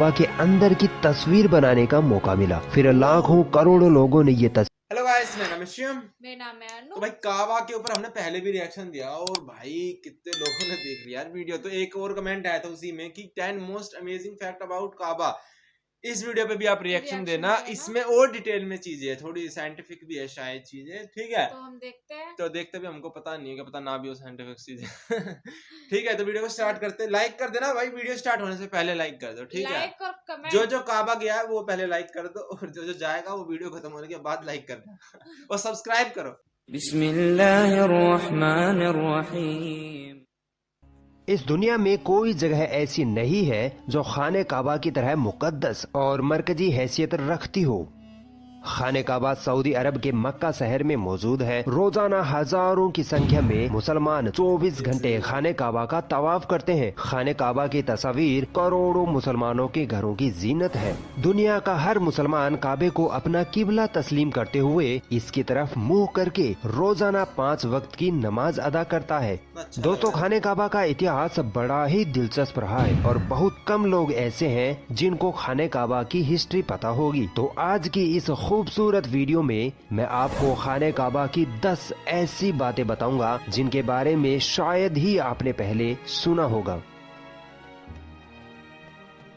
के अंदर की तस्वीर बनाने का मौका मिला। फिर लाखों करोड़ों लोगों ने ये तस्वीर। हेलो गाइस, मेरा नाम है शिवम। मेरा नाम है अनु। तो भाई काबा के ऊपर हमने पहले भी रिएक्शन दिया और भाई कितने लोगों ने देख लिया यार वीडियो। तो एक और कमेंट आया था उसी में कि 10 मोस्ट अमेजिंग फैक्ट अबाउट काबा। इस वीडियो पे भी आप रिएक्शन देना। इसमें और डिटेल में चीजें है, थोड़ी साइंटिफिक भी है शायद चीजें, ठीक है। तो हम देखते हैं। तो देखते भी, हमको पता नहीं है कि पता ना भी हो साइंटिफिक चीजें। ठीक है, तो वीडियो को स्टार्ट करते हैं। लाइक कर देना भाई, वीडियो स्टार्ट होने से पहले लाइक कर दो, ठीक है। लाइक और कमेंट। जो जो काबा गया है वो पहले लाइक कर दो, और जो जो जाएगा वो वीडियो खत्म होने के बाद लाइक करना। और सब्सक्राइब करो। बिस्मिल्लाहिर्रहमानिर्रहीम। इस दुनिया में कोई जगह ऐसी नहीं है जो खाने काबा की तरह मुकद्दस और मरकजी हैसियत रखती हो। खाने काबा सऊदी अरब के मक्का शहर में मौजूद है। रोजाना हजारों की संख्या में मुसलमान 24 घंटे खाने काबा का तवाफ करते हैं। खाने काबा की तस्वीर करोड़ों मुसलमानों के घरों की जीनत है। दुनिया का हर मुसलमान काबे को अपना किबला तस्लीम करते हुए इसकी तरफ मुंह करके रोजाना 5 वक्त की नमाज अदा करता है। दोस्तों, खाने काबा का इतिहास बड़ा ही दिलचस्प रहा है और बहुत कम लोग ऐसे हैं जिनको खाने काबा की हिस्ट्री पता होगी। तो आज की इस खूबसूरत वीडियो में मैं आपको खाने काबा की 10 ऐसी बातें बताऊंगा जिनके बारे में शायद ही आपने पहले सुना होगा।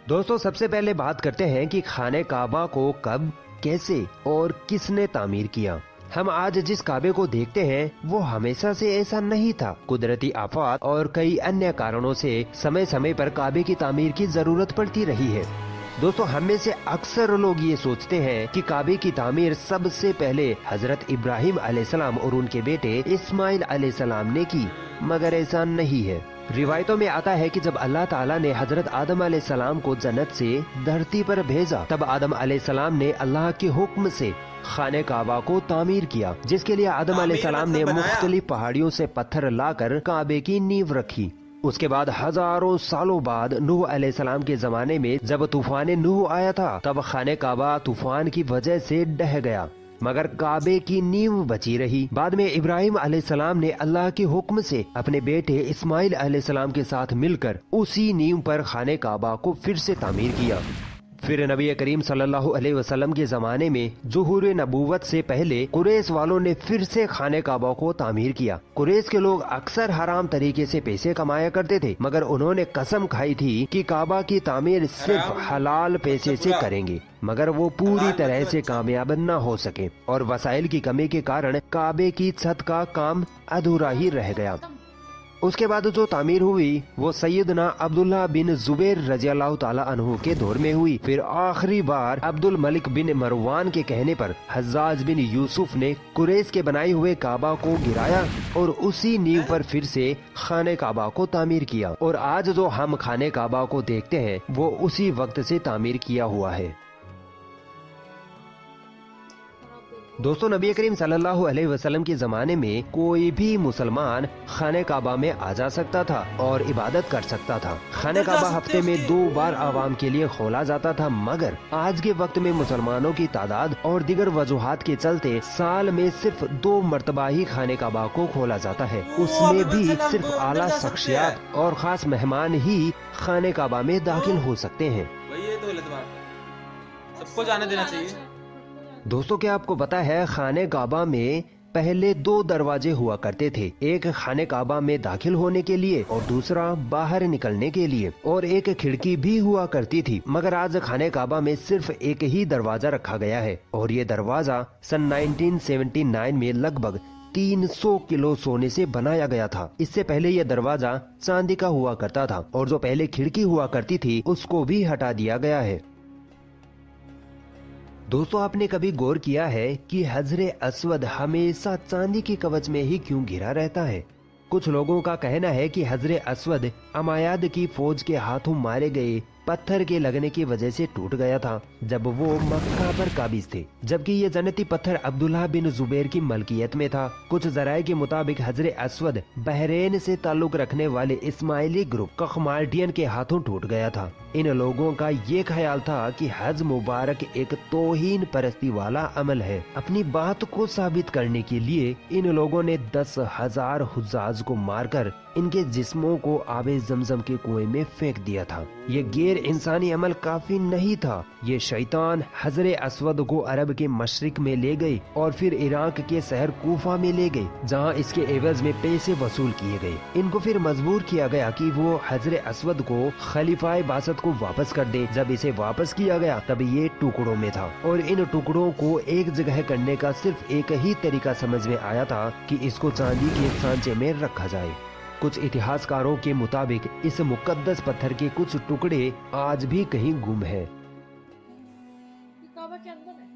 दोस्तों, सबसे पहले बात करते हैं कि खाने काबा को कब, कैसे और किसने तामीर किया। हम आज जिस काबे को देखते हैं वो हमेशा से ऐसा नहीं था। कुदरती आफात और कई अन्य कारणों से समय समय पर काबे की तामीर की जरूरत पड़ती रही है। दोस्तों, हम में से अक्सर लोग ये सोचते हैं कि काबे की तामीर सबसे पहले हजरत इब्राहिम अलैहिस्सलाम और उनके बेटे इस्माइल अलैहिस्सलाम ने की, मगर ऐसा नहीं है। रिवायतों में आता है कि जब अल्लाह ताला ने हजरत आदम अलैहिस्सलाम को जन्नत से धरती पर भेजा, तब आदम अलैहिस्सलाम ने अल्लाह के हुक्म से खाने काबा को तामीर किया, जिसके लिए आदम अलैहिस्सलाम ने मुख्तलिफ पहाड़ियों से पत्थर लाकर काबे की नींव रखी। उसके बाद हजारों सालों बाद नूह अलैहिस्सलाम के जमाने में जब तूफान नूह आया था, तब खाने काबा तूफान की वजह से ढह गया, मगर काबे की नींव बची रही। बाद में इब्राहिम अलैहिस्सलाम ने अल्लाह के हुक्म से अपने बेटे इस्माइल अलैहिस्सलाम के साथ मिलकर उसी नींव पर खाने काबा को फिर से तामीर किया। फिर नबी करीम सल्लल्लाहु अलैहि वसल्लम के जमाने में ज़ुहूर नबूवत से पहले कुरैश वालों ने फिर से खाने काबा को तामीर किया। कुरैश के लोग अक्सर हराम तरीके से पैसे कमाया करते थे, मगर उन्होंने कसम खाई थी कि काबा की तामीर सिर्फ हलाल पैसे से करेंगे, मगर वो पूरी तरह से कामयाब न हो सके और वसाइल की कमी के कारण काबे की छत का काम अधूरा ही रह गया। उसके बाद जो तामीर हुई वो सैयदना अब्दुल्ला बिन जुबैर रज़ियल्लाहु ताला अन्हु के दौर में हुई। फिर आखिरी बार अब्दुल मलिक बिन मरवान के कहने पर हज्जाज बिन यूसुफ ने कुरैश के बनाए हुए काबा को गिराया और उसी नींव पर फिर से खाने काबा को तामीर किया। और आज जो हम खाने काबा को देखते हैं वो उसी वक्त से तामीर किया हुआ है। दोस्तों, नबी करीम सल्लल्लाहु अलैहि वसल्लम के जमाने में कोई भी मुसलमान खाने काबा में आ जा सकता था और इबादत कर सकता था। खाने काबा हफ्ते में 2 बार आवाम के लिए खोला जाता था, मगर आज के वक्त में मुसलमानों की तादाद और दीगर वजूहात के चलते साल में सिर्फ 2 मरतबा ही खाने काबा को खोला जाता है। उसमें भी सिर्फ आला शख्सियात और खास मेहमान ही खाने काबा में दाखिल हो सकते हैं। ये तो गलत बात है, सबको जाने देना चाहिए। दोस्तों, क्या आपको पता है खाने काबा में पहले 2 दरवाजे हुआ करते थे, एक खाने काबा में दाखिल होने के लिए और दूसरा बाहर निकलने के लिए, और एक खिड़की भी हुआ करती थी। मगर आज खाने काबा में सिर्फ एक ही दरवाजा रखा गया है और ये दरवाजा सन 1979 में लगभग 300 किलो सोने से बनाया गया था। इससे पहले यह दरवाजा चांदी का हुआ करता था और जो पहले खिड़की हुआ करती थी उसको भी हटा दिया गया है। दोस्तों, आपने कभी गौर किया है कि हजरे अस्वद हमेशा चांदी के कवच में ही क्यों घिरा रहता है? कुछ लोगों का कहना है कि हजरे अस्वद अमायाद की फौज के हाथों मारे गए पत्थर के लगने की वजह से टूट गया था जब वो मक्का पर काबिज थे, जबकि ये जन्नती पत्थर अब्दुल्ला बिन जुबैर की मलकियत में था। कुछ जराये के मुताबिक हजरे अस्वद बहरेन से ताल्लुक रखने वाले इस्माइली ग्रुप कखमाल्डियन के हाथों टूट गया था। इन लोगों का ये ख्याल था कि हज मुबारक एक तौहीन परस्ती वाला अमल है। अपनी बात को साबित करने के लिए इन लोगों ने 10,000 हुज्जाज को मारकर इनके जिस्मों को आबे जमजम के कुएं में फेंक दिया था। ये गैर फिर इंसानी अमल काफी नहीं था। ये शैतान हजरे अस्वद को अरब के मशरिक में ले गए और फिर इराक के शहर कूफा में ले गए, जहाँ इसके एवज में पैसे वसूल किए गए। इनको फिर मजबूर किया गया कि वो हजरे अस्वद को खलीफाए बासत को वापस कर दे। जब इसे वापस किया गया तब ये टुकड़ों में था और इन टुकड़ों को एक जगह करने का सिर्फ एक ही तरीका समझ में आया था कि इसको चांदी के सांचे में रखा जाए। कुछ इतिहासकारों के मुताबिक इस मुकद्दस पत्थर के कुछ टुकड़े आज भी कहीं गुम हैं। काबा के अंदर है।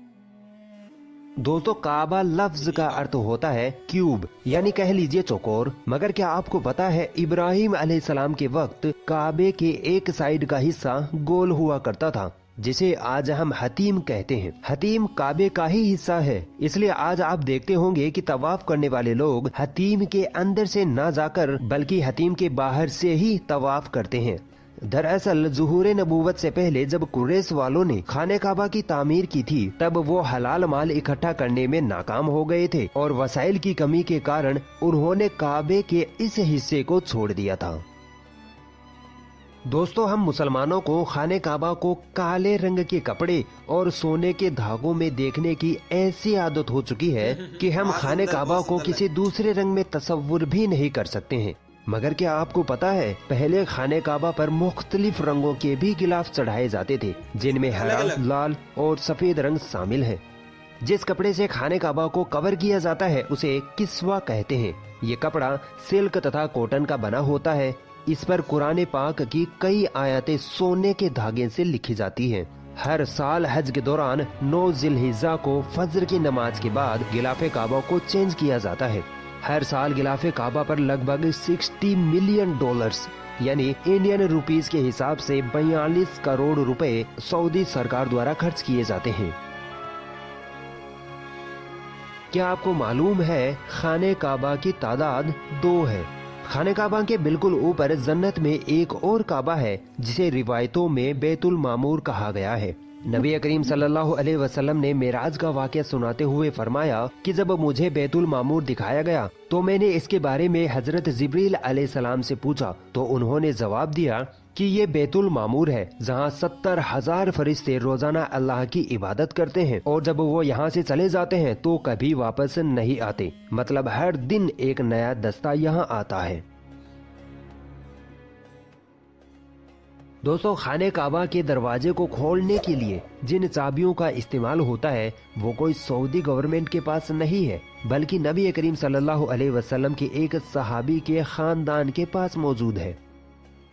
दोस्तों, काबा लफ्ज का अर्थ होता है क्यूब, यानी कह लीजिए चौकोर। मगर क्या आपको पता है इब्राहिम अलैहिस्सलाम के वक्त काबे के एक साइड का हिस्सा गोल हुआ करता था, जिसे आज हम हतीम कहते हैं। हतीम काबे का ही हिस्सा है, इसलिए आज आप देखते होंगे कि तवाफ करने वाले लोग हतीम के अंदर से न जाकर बल्कि हतीम के बाहर से ही तवाफ करते हैं। दरअसल ज़ुहूर नबूवत से पहले जब कुरैश वालों ने खाने काबा की तामीर की थी, तब वो हलाल माल इकट्ठा करने में नाकाम हो गए थे और वसाइल की कमी के कारण उन्होंने काबे के इस हिस्से को छोड़ दिया था। दोस्तों, हम मुसलमानों को खाने काबा को काले रंग के कपड़े और सोने के धागों में देखने की ऐसी आदत हो चुकी है कि हम खाने काबा को किसी दूसरे रंग में तस्वुर भी नहीं कर सकते हैं। मगर क्या आपको पता है पहले खाने काबा पर मुख्तलिफ रंगों के भी गिलाफ चढ़ाए जाते थे, जिनमें हरा, लाल और सफेद रंग शामिल है। जिस कपड़े से खाने काबा को कवर किया जाता है उसे किस्वा कहते हैं। ये कपड़ा सिल्क तथा कॉटन का बना होता है। इस पर कुरान पाक की कई आयतें सोने के धागे से लिखी जाती हैं। हर साल हज के दौरान 9 जिलहिज्जा को फजर की नमाज के बाद गिलाफे काबा को चेंज किया जाता है। हर साल गिलाफे काबा पर लगभग 60 मिलियन डॉलर्स यानी इंडियन रुपीस के हिसाब से 42 करोड़ रुपए सऊदी सरकार द्वारा खर्च किए जाते हैं। क्या आपको मालूम है खाने काबा की तादाद 2 है। खाने काबा के बिल्कुल ऊपर जन्नत में एक और काबा है जिसे रिवायतों में बैतुल मामूर कहा गया है। नबी करीम सल्लल्लाहु अलैहि वसल्लम ने मेराज का वाक़या सुनाते हुए फरमाया कि जब मुझे बैतुल मामूर दिखाया गया तो मैंने इसके बारे में हजरत जिब्रील अलैहिस्सलाम से पूछा तो उन्होंने जवाब दिया कि ये बैतुल मामूर है जहाँ 70,000 फरिश्ते रोजाना अल्लाह की इबादत करते हैं और जब वो यहाँ से चले जाते हैं तो कभी वापस नहीं आते। मतलब हर दिन एक नया दस्ता यहाँ आता है। दोस्तों, खाने काबा के दरवाजे को खोलने के लिए जिन चाबियों का इस्तेमाल होता है वो कोई सऊदी गवर्नमेंट के पास नहीं है, बल्कि नबी करीम सल्लल्लाहु अलैहि वसल्लम के एक सहाबी के खानदान के पास मौजूद है।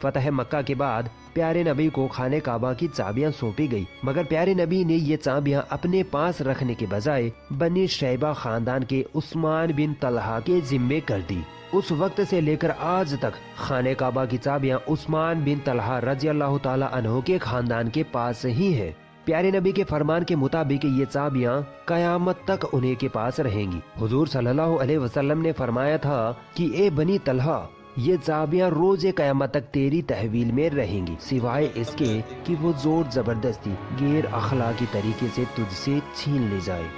फतह मक्का के बाद प्यारे नबी को खाने काबा की चाबियां सौंपी गई, मगर प्यारे नबी ने ये चाबियां अपने पास रखने के बजाय बनी शैबा खानदान के उस्मान बिन तलहा के जिम्मे कर दी। उस वक्त से लेकर आज तक खाने काबा की चाबियां उस्मान बिन तलहा रजी अल्लाह ताला अन्हु के खानदान के पास ही हैं। प्यारे नबी के फरमान के मुताबिक ये चाबियां कयामत तक उन्हीं के पास रहेंगी। हुजूर सल्लल्लाहु अलैहि वसल्लम ने फरमाया था कि ए बनी तलहा, ये चाबियां रोजे कयामत तक तेरी तहवील में रहेंगी, सिवाय इसके कि वो जोर जबरदस्ती गैर अखलाकी तरीके से तुझसे छीन ले जाए।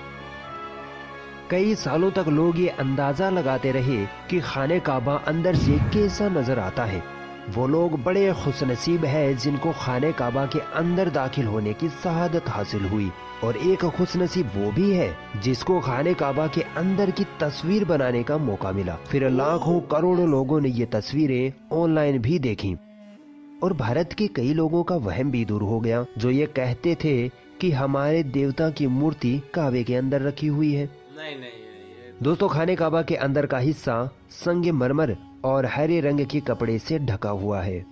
कई सालों तक लोग ये अंदाजा लगाते रहे कि खाने काबा अंदर से कैसा नजर आता है। वो लोग बड़े खुशनसीब है जिनको खाने काबा के अंदर दाखिल होने की शहादत हासिल हुई, और एक खुशनसीब वो भी है जिसको खाने काबा के अंदर की तस्वीर बनाने का मौका मिला। फिर लाखों करोड़ों लोगों ने ये तस्वीरें ऑनलाइन भी देखी और भारत के कई लोगों का वहम भी दूर हो गया जो ये कहते थे कि हमारे देवता की मूर्ति काबे के अंदर रखी हुई है। नहीं दोस्तों, खाने काबा के अंदर का हिस्सा संगे मरमर और हरे रंग के कपड़े से ढका हुआ है।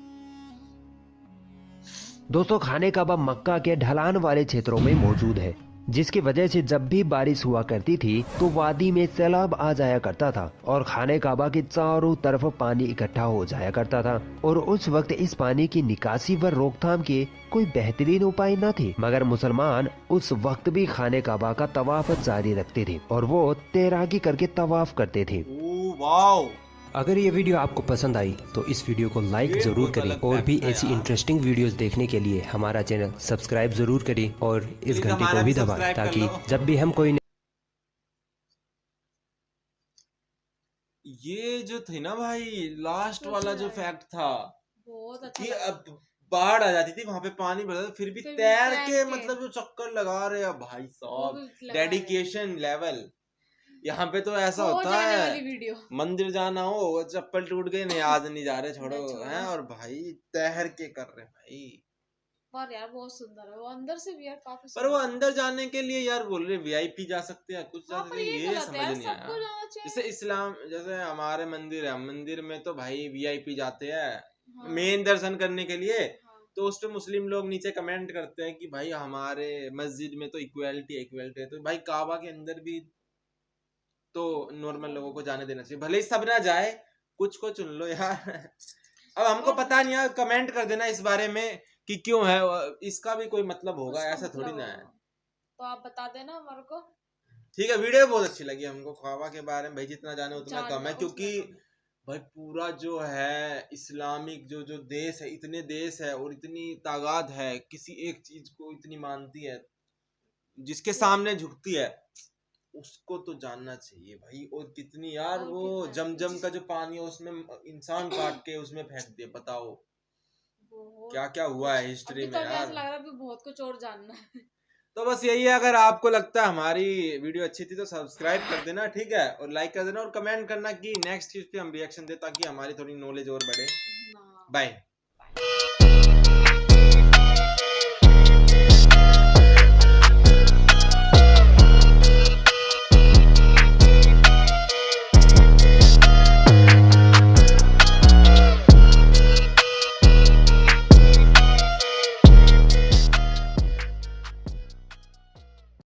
दोस्तों, खाने काबा मक्का के ढलान वाले क्षेत्रों में मौजूद है, जिसकी वजह से जब भी बारिश हुआ करती थी तो वादी में सैलाब आ जाया करता था और खाने काबा के चारों तरफ पानी इकट्ठा हो जाया करता था। और उस वक्त इस पानी की निकासी व रोकथाम के कोई बेहतरीन उपाय न थे, मगर मुसलमान उस वक्त भी खाने काबा का तवाफ जारी रखते थे और वो तैराकी करके तवाफ करते थे। वाओ! अगर ये वीडियो आपको पसंद आई तो इस वीडियो को लाइक जरूर करें और भी ऐसी इंटरेस्टिंग वीडियोस देखने के लिए हमारा चैनल सब्सक्राइब जरूर करें और इस घंटी को भी दबाएं ताकि जब भी हम कोई ये जो थी ना भाई लास्ट वाला जो फैक्ट था बहुत अच्छा कि लगा। अब बाढ़ आ जाती थी, वहां पे पानी भरता था, फिर भी फिर भी तैर तैर के के। मतलब जो चक्कर लगा रहे हैं भाई वो साहब, भी लगा रहे हैं। Dedication level. यहाँ पे तो ऐसा हो होता जाने है, वाली वीडियो। मंदिर जाना हो, चप्पल टूट गई, नहीं आज नहीं जा रहे, छोड़ो नहीं, छोड़ो। हैं, और भाई तैर के कर रहे हैं भाई। पर यार बहुत सुंदर है वो, अंदर से भी यार काफी पर वो सुंदर है। अंदर जाने के लिए यार बोल रहे VIP जा सकते हैं, कुछ जा हाँ, सकते पर हैं, ये ये गलत है समझ यार, नहीं आया। सबको जाना चाहिए। जैसे इस्लाम, जैसे हमारे मंदिर है, मंदिर में तो भाई VIP जाते हैं हाँ, मेन दर्शन करने के लिए, हाँ, तो उस पे मुस्लिम लोग नीचे कमेंट करते हैं कि भाई हमारे मस्जिद में तो इक्वलिटी इक्वलिटी है, तो भाई काबा के अंदर भी तो नॉर्मल लोगों को जाने देना चाहिए, भले ही सब ना जाए, कुछ को चुन लो यार। अब हमको और- पता नहीं है, कमेंट कर देना इस बारे में कि क्यों है, इसका भी कोई मतलब होगा, उसका ऐसा थोड़ी मतलब ना होगा। है। तो आप बता देना हमारे को। ठीक है, वीडियो बहुत अच्छी लगी हमको काबा के बारे में, भाई जितना जाने उतना जानना कम है, उतना क्योंकि कम है। भाई पूरा जो है इस्लामिक जो जो देश है, इतने देश है और इतनी तादाद है, किसी एक चीज को इतनी मानती है, जिसके सामने झुकती है, उसको तो जानना चाहिए भाई। और कितनी यार और वो कितना है? जमजम का जो पानी है उसमें इंसान काट के उसमें फेंक दिया, बताओ बहुत क्या क्या हुआ है हिस्ट्री अभी में तो हमें ऐसा यार। लग रहा है अभी बहुत कुछ और जानना है। तो बस यही है, अगर आपको लगता है हमारी वीडियो अच्छी थी तो सब्सक्राइब कर देना, ठीक है, और लाइक कर देना, और कमेंट करना कि नेक्स्ट चीज पे हम रिएक्शन दे, ताकि हमारी थोड़ी नॉलेज और बढ़े। हाँ। बाय।